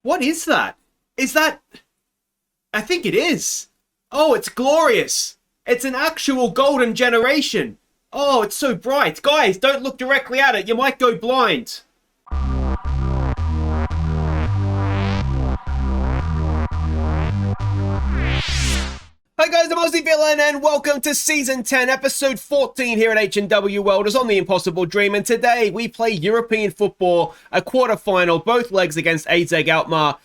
What is that? Is that... I think it is. Oh, it's glorious. It's an actual golden generation. Oh, it's so bright. Guys, don't look directly at it. You might go blind. Hi guys, I'm Aussie Villain and welcome to Season 10, Episode 14 here at H&W Welders on The Impossible Dream. And today we play European football, a quarter-final, both legs against AZ Alkmaar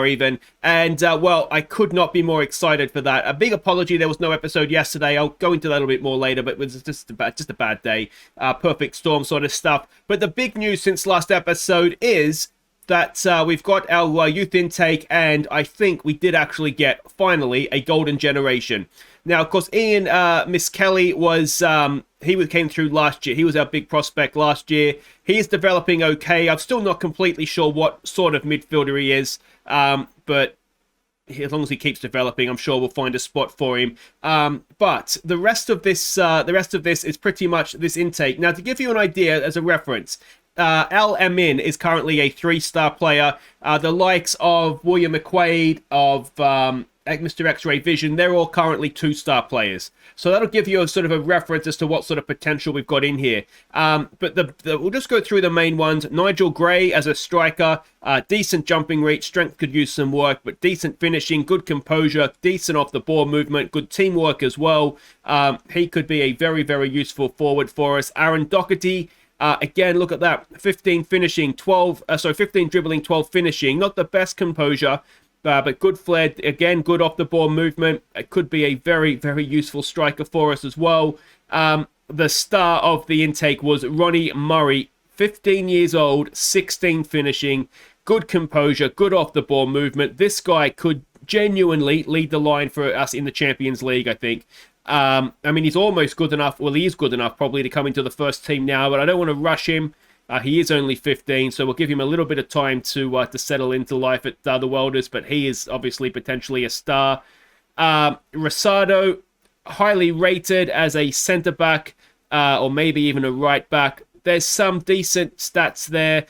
even. And, well, I could not be more excited for that. A big apology, there was no episode yesterday. I'll go into that a little bit more later, but it was just a bad day. Perfect storm sort of stuff. But the big news since last episode is that we've got our youth intake, and I think we did actually get, finally, a golden generation. Now, of course, Ian Miss Kelly was, came through last year. He was our big prospect last year. He is developing okay. I'm still not completely sure what sort of midfielder he is, but as long as he keeps developing, I'm sure we'll find a spot for him. But the rest of this is pretty much this intake. Now, to give you an idea as a reference, Al Amin is currently a 3-star player. The likes of William McQuaid, of Mr. X-Ray Vision, they're all currently 2-star players. So that'll give you a sort of a reference as to what sort of potential we've got in here. But we'll just go through the main ones. Nigel Gray as a striker, decent jumping reach, strength could use some work, but decent finishing, good composure, decent off the ball movement, good teamwork as well. He could be a very, very useful forward for us. Aaron Doherty. Again, look at that. 15 finishing, 15 dribbling, 12 finishing. Not the best composure, but good flair. Again, good off the ball movement. It could be a very, very useful striker for us as well. The star of the intake was Ronnie Murray. 15 years old, 16 finishing, good composure, good off the ball movement. This guy could genuinely lead the line for us in the Champions League, I think. I mean, he's almost good enough. Well, he is good enough probably to come into the first team now, but I don't want to rush him. He is only 15, so we'll give him a little bit of time to settle into life at the Welders, but he is obviously potentially a star. Rosado, highly rated as a centre-back, or maybe even a right-back. There's some decent stats there.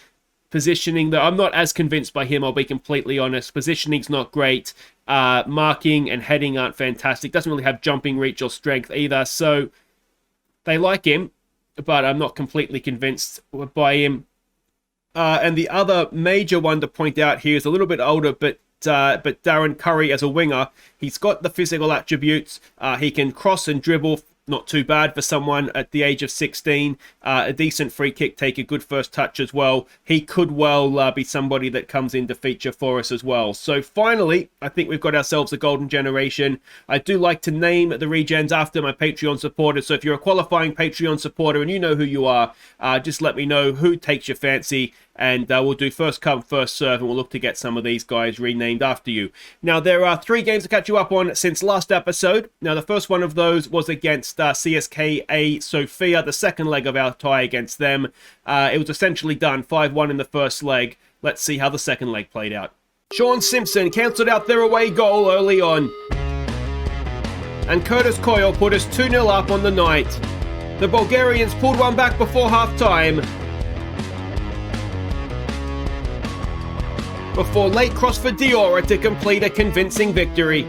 Positioning, though, I'm not as convinced by him, I'll be completely honest. Positioning's not great. Marking and heading aren't fantastic. Doesn't really have jumping reach or strength either. So they like him, but I'm not completely convinced by him. And the other major one to point out here is a little bit older, but Darren Curry as a winger. He's got the physical attributes. He can cross and dribble. Not too bad for someone at the age of 16. A decent free kick take, a good first touch as well. He could well be somebody that comes in to feature for us as well. So finally, I think we've got ourselves a golden generation. I do like to name the regens after my Patreon supporters. So if you're a qualifying Patreon supporter and you know who you are, just let me know who takes your fancy. And we'll do first come, first serve, and we'll look to get some of these guys renamed after you. Now, there are 3 games to catch you up on since last episode. Now, the first one of those was against CSKA Sofia, the second leg of our tie against them. It was essentially done, 5-1 in the first leg. Let's see how the second leg played out. Sean Simpson cancelled out their away goal early on. And Curtis Coyle put us 2-0 up on the night. The Bulgarians pulled one back before half-time, before late cross for Diora to complete a convincing victory.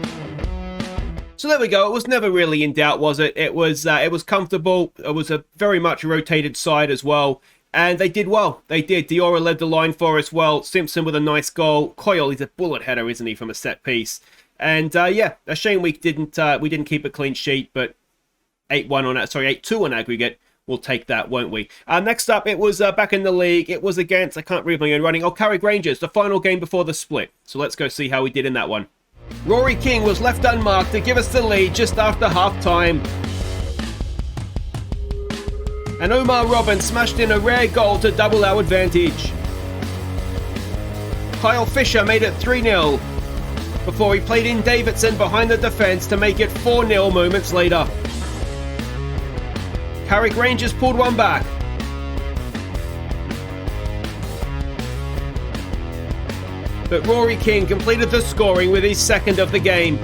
So there we go. It was never really in doubt, was it? It was comfortable. It was a very much rotated side as well. And they did well. They did. Diora led the line for us well. Simpson with a nice goal. Coyle, he's a bullet header, isn't he, from a set piece? And yeah, a shame we didn't keep a clean sheet, but 8-2 on aggregate. We'll take that, won't we? Next up, it was back in the league. It was against, I can't read my own running, Carrick Rangers, the final game before the split. So let's go see how we did in that one. Rory King was left unmarked to give us the lead just after half-time. And Omar Robin smashed in a rare goal to double our advantage. Kyle Fisher made it 3-0 before he played in Davidson behind the defence to make it 4-0 moments later. Carrick Rangers pulled one back. But Rory King completed the scoring with his second of the game.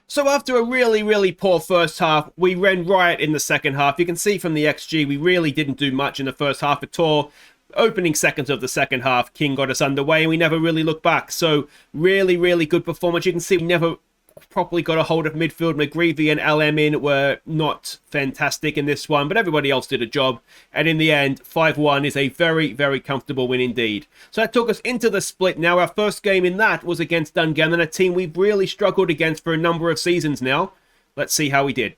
So after a really, really poor first half, we ran riot in the second half. You can see from the XG, we really didn't do much in the first half at all. opening seconds of the second half, King got us underway and we never really looked back. So really, really good performance. You can see we never properly got a hold of midfield. McGreevy and LM were not fantastic in this one, but everybody else did a job. And in the end, 5-1 is a very, very comfortable win indeed. So that took us into the split. Now, our first game in that was against Dungannon, a team we've really struggled against for a number of seasons now. Let's see how we did.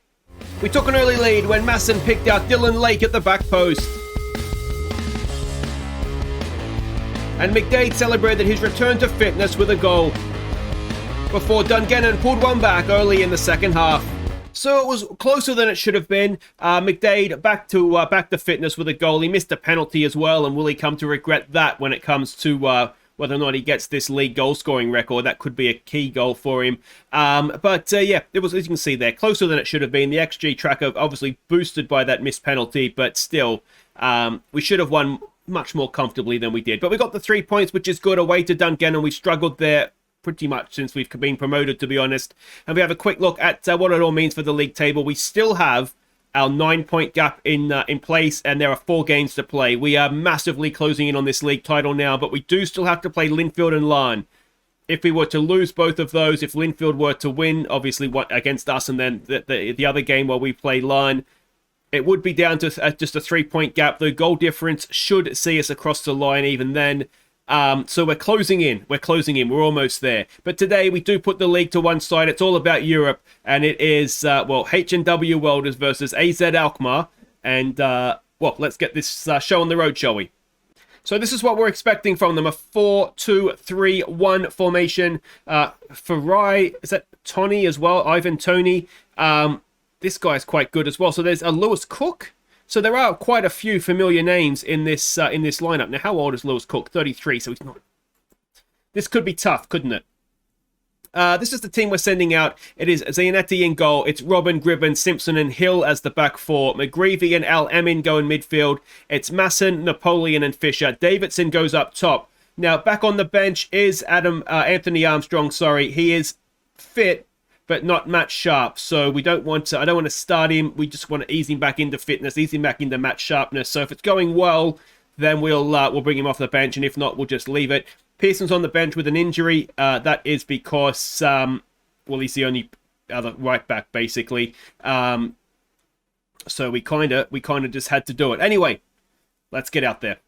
We took an early lead when Masson picked out Dylan Lake at the back post. And McDade celebrated his return to fitness with a goal before Dungannon pulled one back early in the second half. So it was closer than it should have been. McDade back to fitness with a goal. He missed a penalty as well, and will he come to regret that when it comes to whether or not he gets this league goal scoring record? That could be a key goal for him. Yeah, it was, as you can see there, closer than it should have been. The XG tracker obviously boosted by that missed penalty, but still, we should have won much more comfortably than we did. But we got the 3 points, which is good, away to Dungannon. We struggled there pretty much since we've been promoted, to be honest. And we have a quick look at what it all means for the league table. We still have our 9-point gap in place, and there are 4 games to play. We are massively closing in on this league title now, but we do still have to play Linfield and Larne. If we were to lose both of those, if Linfield were to win, obviously against us, and then the other game where we play Larne, it would be down to just a 3-point gap. The goal difference should see us across the line even then. So we're closing in. We're almost there. But today we do put the league to one side. It's all about Europe. And it is, H&W Welders versus AZ Alkmaar. And, let's get this show on the road, shall we? So this is what we're expecting from them. A 4-2-3-1 formation. Farai, is that Tony as well? Ivan Tony. This guy's quite good as well. So there's a Lewis Cook. So there are quite a few familiar names in this lineup. Now, how old is Lewis Cook? 33, so he's not... This could be tough, couldn't it? This is the team we're sending out. It is Zanetti in goal. It's Robin, Gribben, Simpson, and Hill as the back four. McGreevy and Al Emin go in midfield. It's Masson, Napoleon, and Fisher. Davidson goes up top. Now, back on the bench is Anthony Armstrong, He is fit, but not match sharp. So I don't want to start him. We just want to ease him back into fitness, ease him back into match sharpness. So if it's going well, then we'll bring him off the bench, and if not, we'll just leave it. Pearson's on the bench with an injury. That is because he's the only other right back basically. So we kind of just had to do it. Anyway, let's get out there.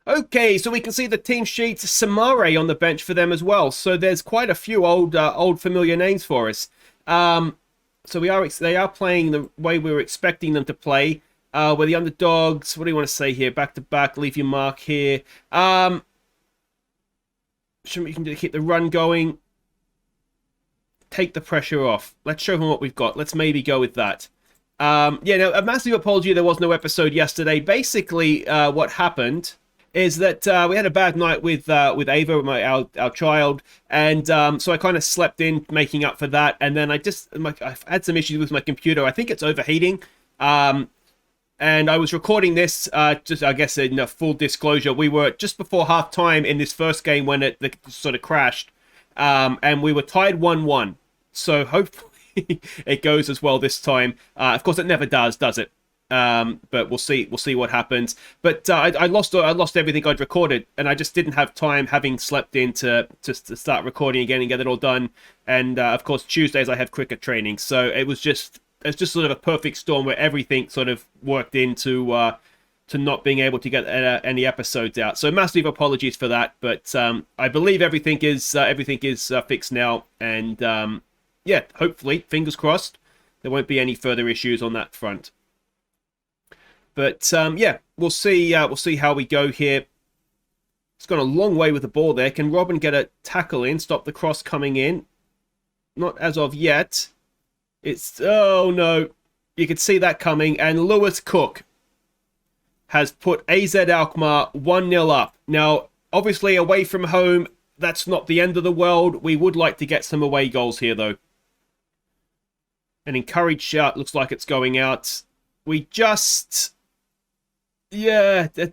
Okay, so we can see the team sheets. Samare on the bench for them as well. So there's quite a few old familiar names for us. So they are playing the way we were expecting them to play. We're the underdogs. What do you want to say here? Back to back. Leave your mark here. We can keep the run going. Take the pressure off. Let's show them what we've got. Let's maybe go with that. Now a massive apology. There was no episode yesterday. Basically, what happened is that we had a bad night with Ava, our child, and so I kind of slept in, making up for that. And then I've had some issues with my computer. I think it's overheating. And I was recording this, just I guess in a full disclosure, we were just before half time in this first game when it sort of crashed, and we were tied 1-1. So hopefully it goes as well this time. Of course, it never does it? But we'll see what happens. But I lost everything I'd recorded, and I just didn't have time, having slept in, to start recording again and get it all done. And of course, Tuesdays I have cricket training, so it's just sort of a perfect storm where everything sort of worked into to not being able to get any episodes out. So massive apologies for that, but I believe everything is fixed now, and hopefully, fingers crossed, there won't be any further issues on that front. But we'll see how we go here. It's gone a long way with the ball there. Can Robin get a tackle in, stop the cross coming in? Not as of yet. Oh no, you could see that coming, and Lewis Cook has put AZ Alkmaar 1-0 up. Now, obviously away from home, that's not the end of the world. We would like to get some away goals here though. An encouraged shot, looks like it's going out. It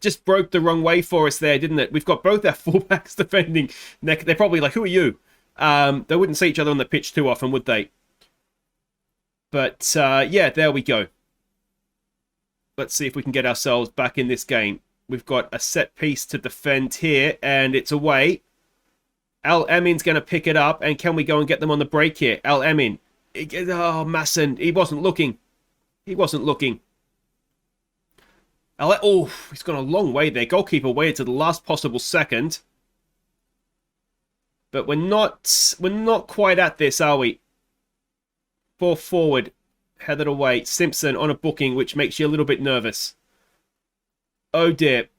just broke the wrong way for us there, didn't it? We've got both our fullbacks defending. They're probably like, who are you? They wouldn't see each other on the pitch too often, would they? But, there we go. Let's see if we can get ourselves back in this game. We've got a set piece to defend here, and it's away. Al Emin's going to pick it up, and can we go and get them on the break here? Al Emin. Oh, Masson. He wasn't looking. He wasn't looking. Oh, he's gone a long way there. Goalkeeper waited to the last possible second. But we're not quite at this, are we? Ball forward. Headed away. Simpson on a booking, which makes you a little bit nervous. Oh dear.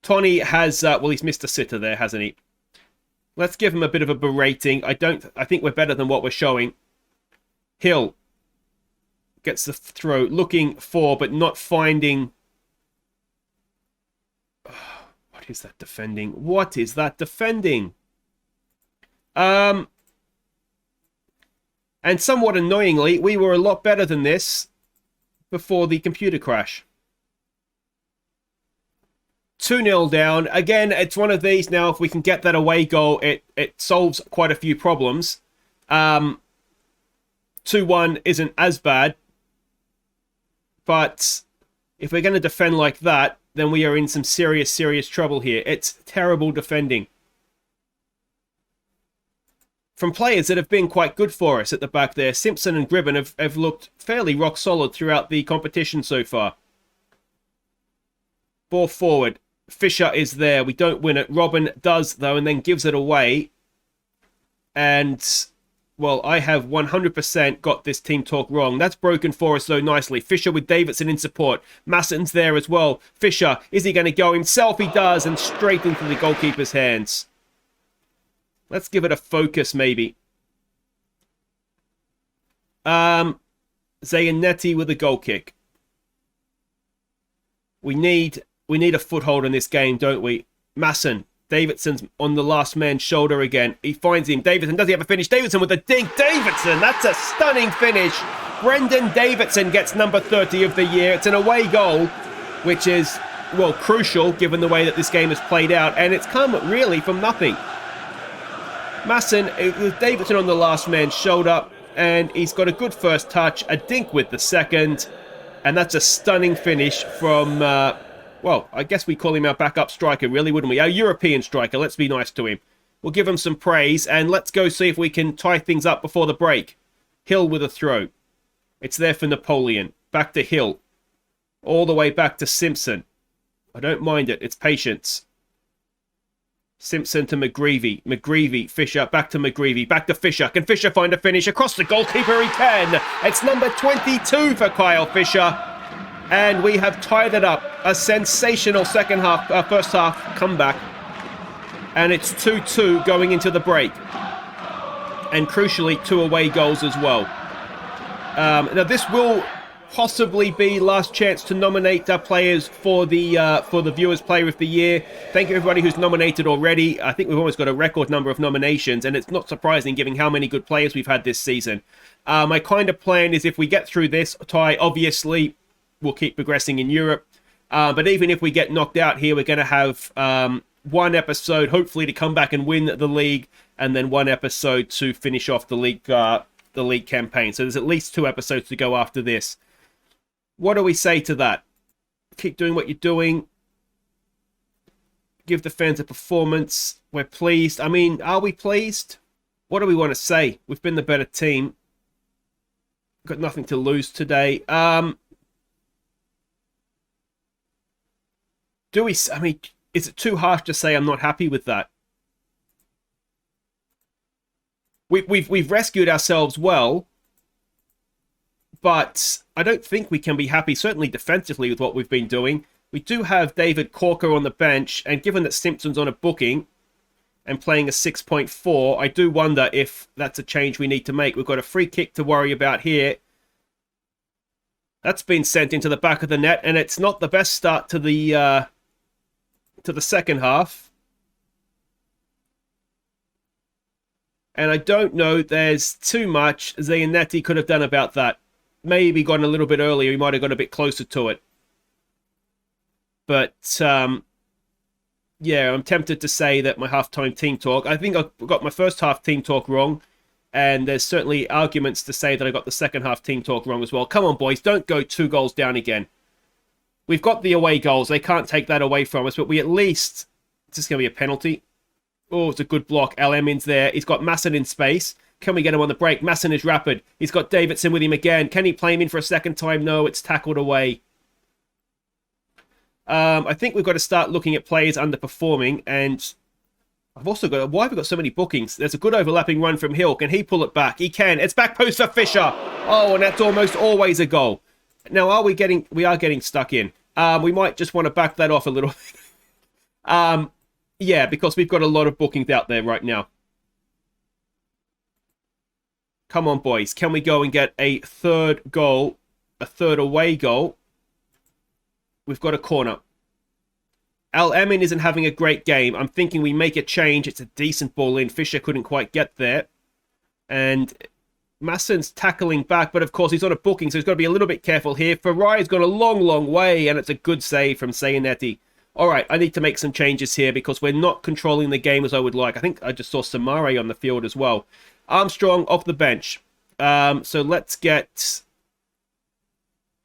Tony has, well, he's missed a sitter there, hasn't he? Let's give him a bit of a berating. I think we're better than what we're showing. Hill gets the throw, looking for, but not finding. Oh, what is that defending? What is that defending? And somewhat annoyingly, we were a lot better than this before the computer crash. 2-0 down. Again, it's one of these now. If we can get that away goal, it solves quite a few problems. 2-1 isn't as bad. But if we're going to defend like that, then we are in some serious, serious trouble here. It's terrible defending. From players that have been quite good for us at the back there. Simpson and Gribben have looked fairly rock solid throughout the competition so far. Ball forward. Fisher is there. We don't win it. Robin does, though, and then gives it away. And, well, I have 100% got this team talk wrong. That's broken for us, though, nicely. Fisher with Davidson in support. Masson's there as well. Fisher, is he going to go himself? He does, and straight into the goalkeeper's hands. Let's give it a focus, maybe. Zayanetti with a goal kick. We need a foothold in this game, don't we? Masson. Davidson's on the last man's shoulder again. He finds him. Davidson, does he have a finish? Davidson with a dink. Davidson, that's a stunning finish. Brendan Davidson gets number 30 of the year. It's an away goal, which is, well, crucial given the way that this game has played out. And it's come really from nothing. Masson, with Davidson on the last man's shoulder, and he's got a good first touch, a dink with the second, and that's a stunning finish from, well, I guess we call him our backup striker, really, wouldn't we? Our European striker, let's be nice to him. We'll give him some praise, and let's go see if we can tie things up before the break. Hill with a throw. It's there for Napoleon. Back to Hill. All the way back to Simpson. I don't mind it, it's patience. Simpson to McGreevy. McGreevy, Fisher, back to McGreevy, back to Fisher. Can Fisher find a finish? Across the goalkeeper he can. It's number 22 for Kyle Fisher. And we have tied it up. A sensational first half comeback. And it's 2-2 going into the break. And crucially, 2 away goals as well. Now this will possibly be last chance to nominate our players for the Viewers Player of the Year. Thank you everybody who's nominated already. I think we've almost got a record number of nominations, and it's not surprising given how many good players we've had this season. My kind of plan is if we get through this tie, obviously we'll keep progressing in Europe. But even if we get knocked out here, we're going to have one episode, hopefully, to come back and win the league, and then one episode to finish off the league campaign. So there's at least 2 episodes to go after this. What do we say to that? Keep doing what you're doing. Give the fans a performance. We're pleased. I mean, are we pleased? What do we want to say? We've been the better team. Got nothing to lose today. Do we... I mean, is it too harsh to say I'm not happy with that? We've rescued ourselves well, but I don't think we can be happy, certainly defensively, with what we've been doing. We do have David Corker on the bench, and given that Simpson's on a booking and playing a 6.4, I do wonder if that's a change we need to make. We've got a free kick to worry about here. That's been sent into the back of the net, and it's not the best start to the second half. And I don't know there's too much Zayanetti could have done about that. Maybe gone a little bit earlier. He might have got a bit closer to it. But, yeah, I'm tempted to say that my halftime team talk... I think I got my first half team talk wrong. And there's certainly arguments to say that I got the second half team talk wrong as well. Come on, boys. Don't go 2 goals down again. We've got the away goals. They can't take that away from us, but we at least... Is this going to be a penalty? Oh, it's a good block. Emin's there. He's got Masson in space. Can we get him on the break? Masson is rapid. He's got Davidson with him again. Can he play him in for a second time? No, it's tackled away. I think we've got to start looking at players underperforming, and I've also got... Why have we got so many bookings? There's a good overlapping run from Hill. Can he pull it back? He can. It's back post for Fisher. Oh, and that's almost always a goal. Now, are we getting... We are getting stuck in. We might just want to back that off a little bit. Yeah, because we've got a lot of bookings out there right now. Come on, boys. Can we go and get a third goal? A third away goal? We've got a corner. Emin isn't having a great game. I'm thinking we make a change. It's a decent ball in. Fisher couldn't quite get there. And Masson's tackling back, but of course he's on a booking, so he's got to be a little bit careful here. Ferrari's gone a long, long way, and it's a good save from Sayanetti. All right, I need to make some changes here because we're not controlling the game as I would like. I think I just saw Samare on the field as well. Armstrong off the bench. So let's get...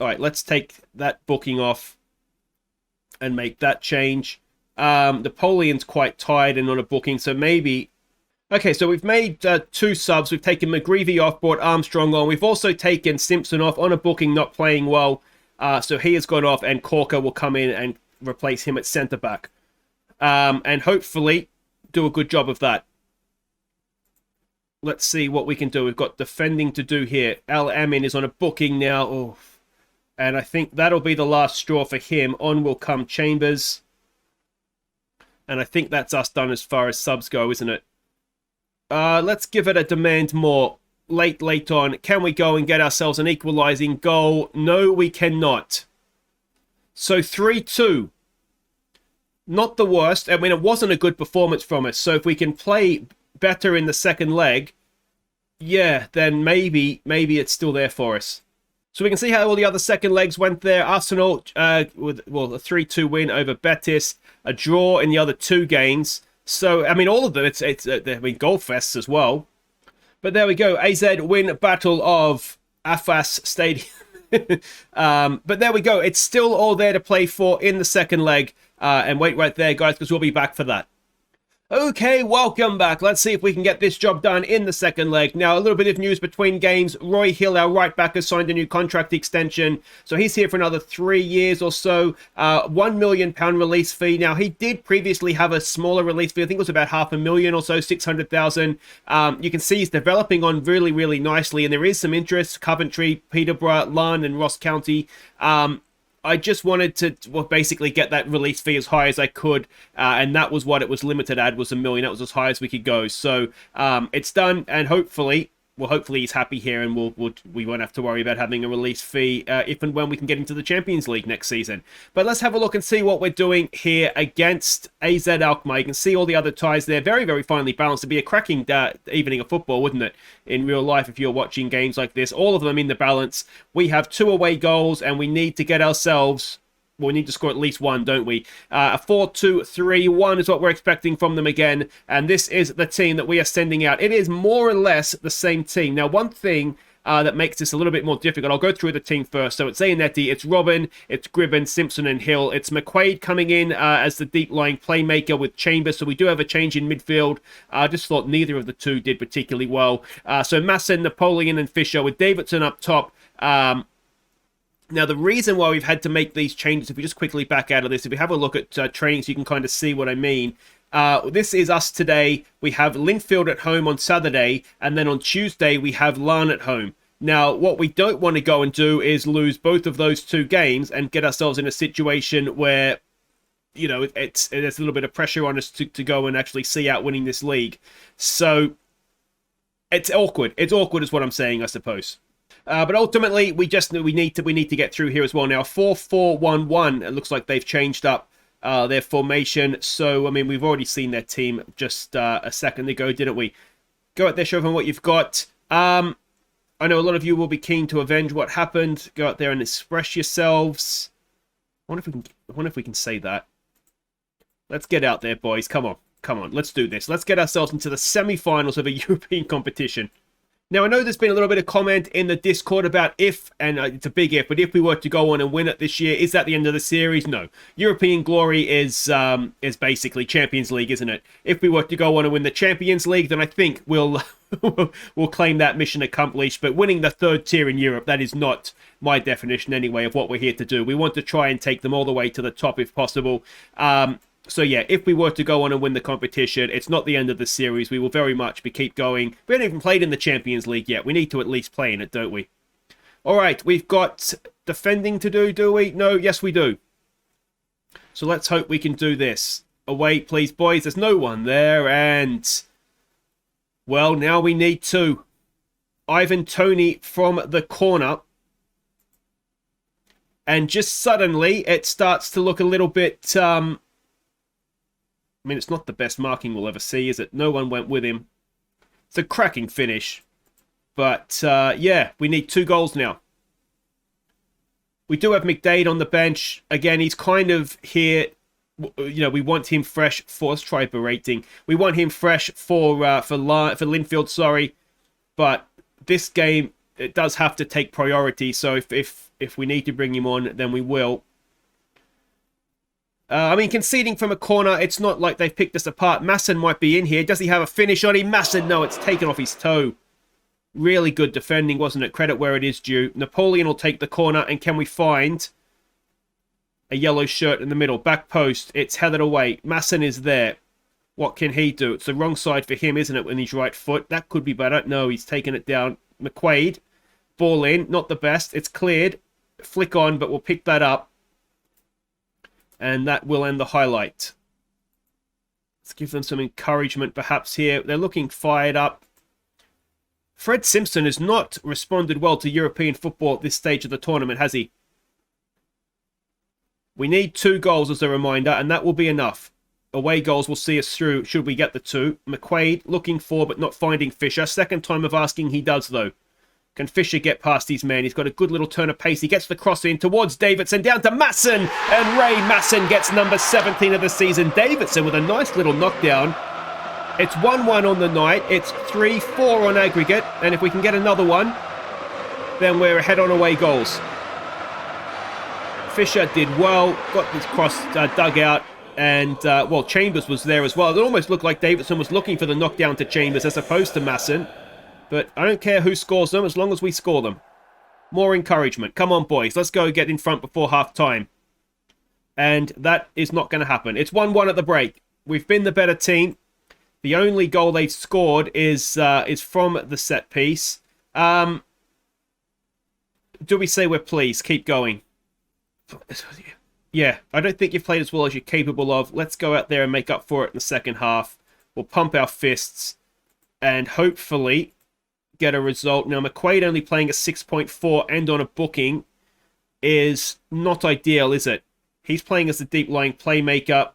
All right, let's take that booking off and make that change. Napoleon's quite tired and on a booking, so maybe... Okay, so we've made 2 subs. We've taken McGreevy off, brought Armstrong on. We've also taken Simpson off on a booking, not playing well. So he has gone off, and Corker will come in and replace him at centre-back. And hopefully do a good job of that. Let's see what we can do. We've got defending to do here. Emin is on a booking now. Oh. And I think that'll be the last straw for him. On will come Chambers. And I think that's us done as far as subs go, isn't it? Let's give it a demand more. Late on. Can we go and get ourselves an equalising goal? No, we cannot. So 3-2. Not the worst. I mean, it wasn't a good performance from us. So if we can play better in the second leg, yeah, then maybe it's still there for us. So we can see how all the other second legs went there. Arsenal with a 3-2 win over Betis, a draw in the other 2 games. So I mean, all of them. It's goal fests as well. But there we go. AZ win Battle of Afas Stadium. But there we go. It's still all there to play for in the second leg. And wait right there, guys, because we'll be back for that. Okay, welcome back. Let's see if we can get this job done in the second leg. Now, a little bit of news between games. Roy Hill, our right back, has signed a new contract extension. So he's here for another 3 years or so. £1 million release fee. Now, he did previously have a smaller release fee. I think it was about $500,000 or so, 600,000. You can see he's developing on really, really nicely. And there is some interest. Coventry, Peterborough, Larne and Ross County. I just wanted to basically get that release fee as high as I could, and that was what it was limited at, was $1 million. That was as high as we could go. So it's done, and hopefully he's happy here, and we won't have to worry about having a release fee if and when we can get into the Champions League next season. But let's have a look and see what we're doing here against AZ Alkmaar. You can see all the other ties there, very, very finely balanced. It'd be a cracking evening of football, wouldn't it, in real life if you're watching games like this. All of them in the balance. We have 2 away goals, and we need to get ourselves... Well, we need to score at least 1, don't we? A 4-2-3-1 is what we're expecting from them again. And this is the team that we are sending out. It is more or less the same team. Now, one thing that makes this a little bit more difficult, I'll go through the team first. So it's Zanetti, it's Robin, it's Gribben, Simpson and Hill. It's McQuaid coming in as the deep-lying playmaker with Chambers. So we do have a change in midfield. I just thought neither of the 2 did particularly well. So Masson, Napoleon and Fisher with Davidson up top. Now, the reason why we've had to make these changes, if we just quickly back out of this, if we have a look at training so you can kind of see what I mean. This is us today. We have Linfield at home on Saturday, and then on Tuesday we have Larne at home. Now, what we don't want to go and do is lose both of those 2 games and get ourselves in a situation where, you know, there's a little bit of pressure on us to go and actually see out winning this league. So, it's awkward. It's awkward is what I'm saying, I suppose. But ultimately, we need to get through here as well. Now, 4-4-1-1. It looks like they've changed up their formation. So, I mean, we've already seen their team just a second ago, didn't we? Go out there, show them what you've got. I know a lot of you will be keen to avenge what happened. Go out there and express yourselves. I wonder if we can say that. Let's get out there, boys. Come on. Let's do this. Let's get ourselves into the semi-finals of a European competition. Now, I know there's been a little bit of comment in the Discord about if, and it's a big if, but if we were to go on and win it this year, is that the end of the series? No. European glory is basically Champions League, isn't it? If we were to go on and win the Champions League, then I think we'll we'll claim that mission accomplished. But winning the third tier in Europe, that is not my definition anyway of what we're here to do. We want to try and take them all the way to the top if possible. So yeah, if we were to go on and win the competition, it's not the end of the series. We will very much keep going. We haven't even played in the Champions League yet. We need to at least play in it, don't we? All right, we've got defending to do we? No, yes we do. So let's hope we can do this. Away, please, boys. There's no one there, and... well, now we need to. Ivan Toney from the corner. And just suddenly, it starts to look a little bit... I mean, it's not the best marking we'll ever see, is it? No one went with him. It's a cracking finish. But, yeah, we need 2 goals now. We do have McDade on the bench. Again, he's kind of here. You know, we want him fresh for... let's try berating. We want him fresh for Linfield, sorry. But this game, it does have to take priority. So if we need to bring him on, then we will. I mean, conceding from a corner, it's not like they've picked us apart. Masson might be in here. Does he have a finish on him? Masson, no, it's taken off his toe. Really good defending, wasn't it? Credit where it is due. Napoleon will take the corner, and can we find a yellow shirt in the middle? Back post, it's headed away. Masson is there. What can he do? It's the wrong side for him, isn't it, with his right foot? That could be better. No, he's taken it down. McQuaid, ball in, not the best. It's cleared. Flick on, but we'll pick that up. And that will end the highlight. Let's give them some encouragement perhaps here. They're looking fired up. Fred Simpson has not responded well to European football at this stage of the tournament, has he? We need 2 goals as a reminder, and that will be enough. Away goals will see us through should we get the 2. McQuaid looking for but not finding Fisher. Second time of asking, he does though. Can Fisher get past his man? He's got a good little turn of pace. He gets the cross in towards Davidson, down to Masson. And Ray Masson gets number 17 of the season. Davidson with a nice little knockdown. It's 1-1 on the night. It's 3-4 on aggregate. And if we can get another one, then we're ahead on away goals. Fisher did well. Got this cross dug out. And, well, Chambers was there as well. It almost looked like Davidson was looking for the knockdown to Chambers as opposed to Masson. But I don't care who scores them as long as we score them. More encouragement. Come on, boys. Let's go get in front before half-time. And that is not going to happen. It's 1-1 at the break. We've been the better team. The only goal they've scored is from the set piece. Do we say we're pleased? Keep going. Yeah, I don't think you've played as well as you're capable of. Let's go out there and make up for it in the second half. We'll pump our fists and hopefully get a result. Now, McQuaid only playing a 6.4 and on a booking is not ideal, is it? He's playing as the deep-lying playmaker.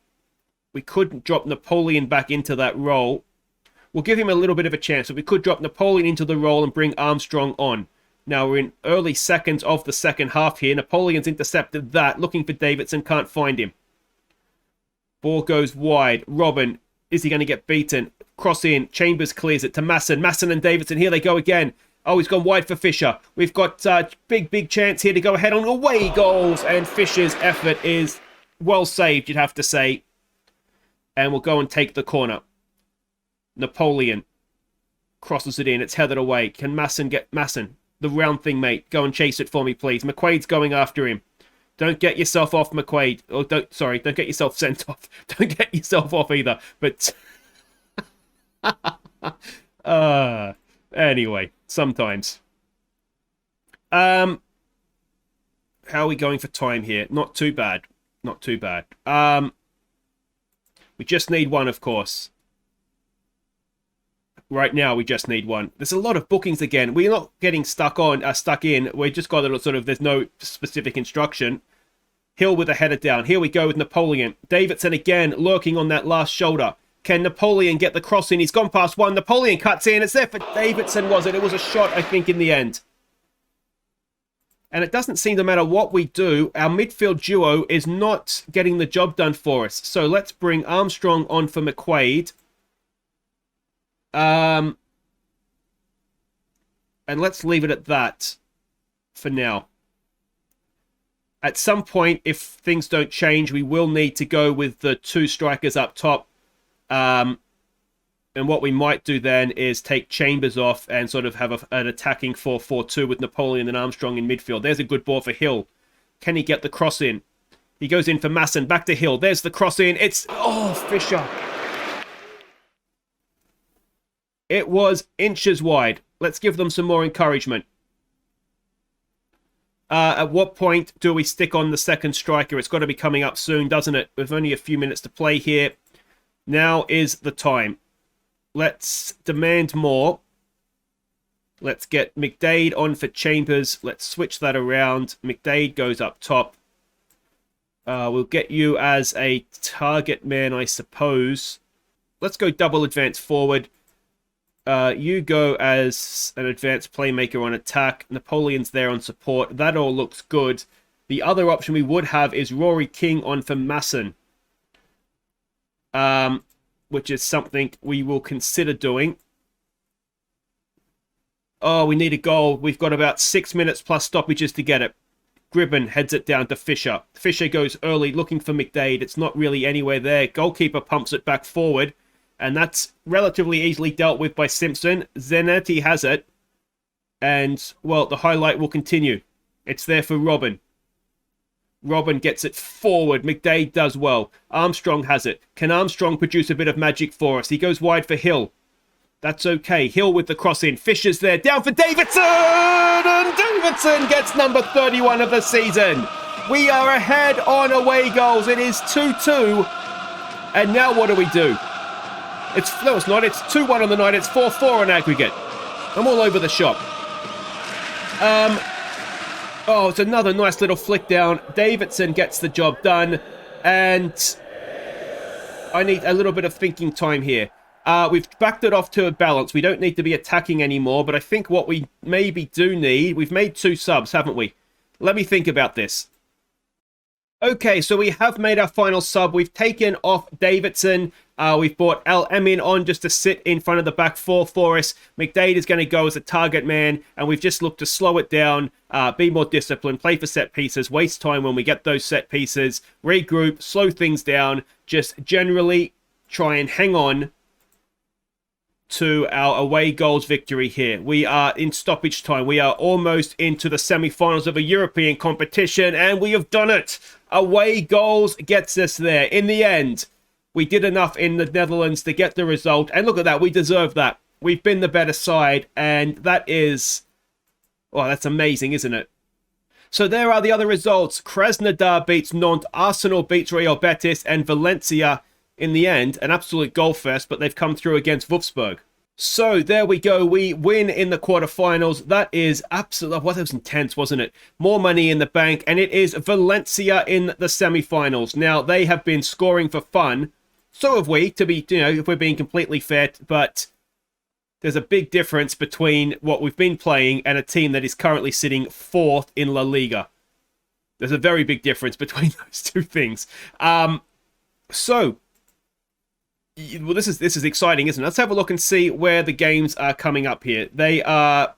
We could drop Napoleon back into that role. We'll give him a little bit of a chance. So we could drop Napoleon into the role and bring Armstrong on. Now, we're in early seconds of the second half here. Napoleon's intercepted that. Looking for Davidson. Can't find him. Ball goes wide. Robin, is he going to get beaten? Cross in. Chambers clears it to Masson. Masson and Davidson. Here they go again. Oh, he's gone wide for Fisher. We've got big chance here to go ahead on away goals. And Fisher's effort is well saved, you'd have to say. And we'll go and take the corner. Napoleon crosses it in. It's headed away. Can Masson get... Masson, the round thing, mate. Go and chase it for me, please. McQuaid's going after him. Don't get yourself off, McQuaid. Oh, don't get yourself sent off. Don't get yourself off either. But... anyway, sometimes. How are we going for time here? Not too bad. Not too bad. We just need one, of course. Right now, we just need one. There's a lot of bookings again. We're not getting stuck in. We just got a sort of, there's no specific instruction. Hill with a header down. Here we go with Napoleon. Davidson again lurking on that last shoulder. Can Napoleon get the cross in? He's gone past one. Napoleon cuts in. It's there for Davidson, was it? It was a shot, I think, in the end. And it doesn't seem to matter what we do. Our midfield duo is not getting the job done for us. So let's bring Armstrong on for McQuaid. And let's leave it at that for now. At some point, if things don't change, we will need to go with the 2 strikers up top. And what we might do then is take Chambers off and sort of have an attacking 4-4-2 with Napoleon and Armstrong in midfield. There's a good ball for Hill. Can he get the cross in? He goes in for Masson. Back to Hill. There's the cross in. It's... Oh, Fisher. It was inches wide. Let's give them some more encouragement. At what point do we stick on the second striker? It's got to be coming up soon, doesn't it? With only a few minutes to play here. Now is the time. Let's demand more. Let's get McDade on for Chambers. Let's switch that around. McDade goes up top. We'll get you as a target man, I suppose. Let's go double advance forward. You go as an advanced playmaker on attack. Napoleon's there on support. That all looks good. The other option we would have is Rory King on for Masson. Which is something we will consider doing. Oh, we need a goal. We've got about 6 minutes plus stoppages to get it. Gribben heads it down to Fisher. Fisher goes early looking for McDade. It's not really anywhere there. Goalkeeper pumps it back forward. And that's relatively easily dealt with by Simpson. Zanetti has it. And, well, the highlight will continue. It's there for Robin. Robin gets it forward. McDade does well. Armstrong has it. Can Armstrong produce a bit of magic for us? He goes wide for Hill. That's okay. Hill with the cross in. Fisher's there. Down for Davidson! And Davidson gets number 31 of the season. We are ahead on away goals. It is 2-2. And now what do we do? No, it's not. It's 2-1 on the night. It's 4-4 on aggregate. I'm all over the shop. Oh, it's another nice little flick down. Davidson gets the job done. And I need a little bit of thinking time here. We've backed it off to a balance. We don't need to be attacking anymore. But I think what we maybe do need... We've made 2 subs, haven't we? Let me think about this. Okay, so we have made our final sub. We've taken off Davidson. We've brought Al Emin on just to sit in front of the back 4 for us. McDade is going to go as a target man, and we've just looked to slow it down, be more disciplined, play for set pieces, waste time when we get those set pieces, regroup, slow things down, just generally try and hang on to our away goals victory here. We are in stoppage time. We are almost into the semi-finals of a European competition, and we have done it. Away goals gets us there. In the end, we did enough in the Netherlands to get the result. And look at that. We deserve that. We've been the better side. And that is... Oh, that's amazing, isn't it? So there are the other results. Krasnodar beats Nantes. Arsenal beats Real Betis. And Valencia, in the end, an absolute goal fest. But they've come through against Wolfsburg. So there we go. We win in the quarterfinals. That is absolutely... Well, that was intense, wasn't it? More money in the bank. And it is Valencia in the semi-finals. Now, they have been scoring for fun. So have we, to be, if we're being completely fair. But there's a big difference between what we've been playing and a team that is currently sitting 4th in La Liga. There's a very big difference between those two things. So... Well, this is exciting, isn't it? Let's have a look and see where the games are coming up here. They are...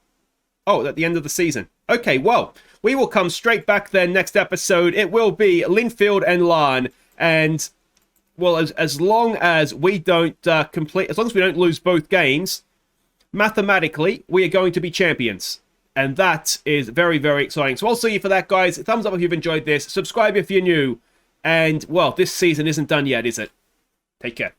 Oh, at the end of the season. Okay, well, we will come straight back then next episode. It will be Linfield and Larne. And, well, as long as we don't as long as we don't lose both games, mathematically, we are going to be champions. And that is very, very exciting. So I'll see you for that, guys. Thumbs up if you've enjoyed this. Subscribe if you're new. And, well, this season isn't done yet, is it? Take care.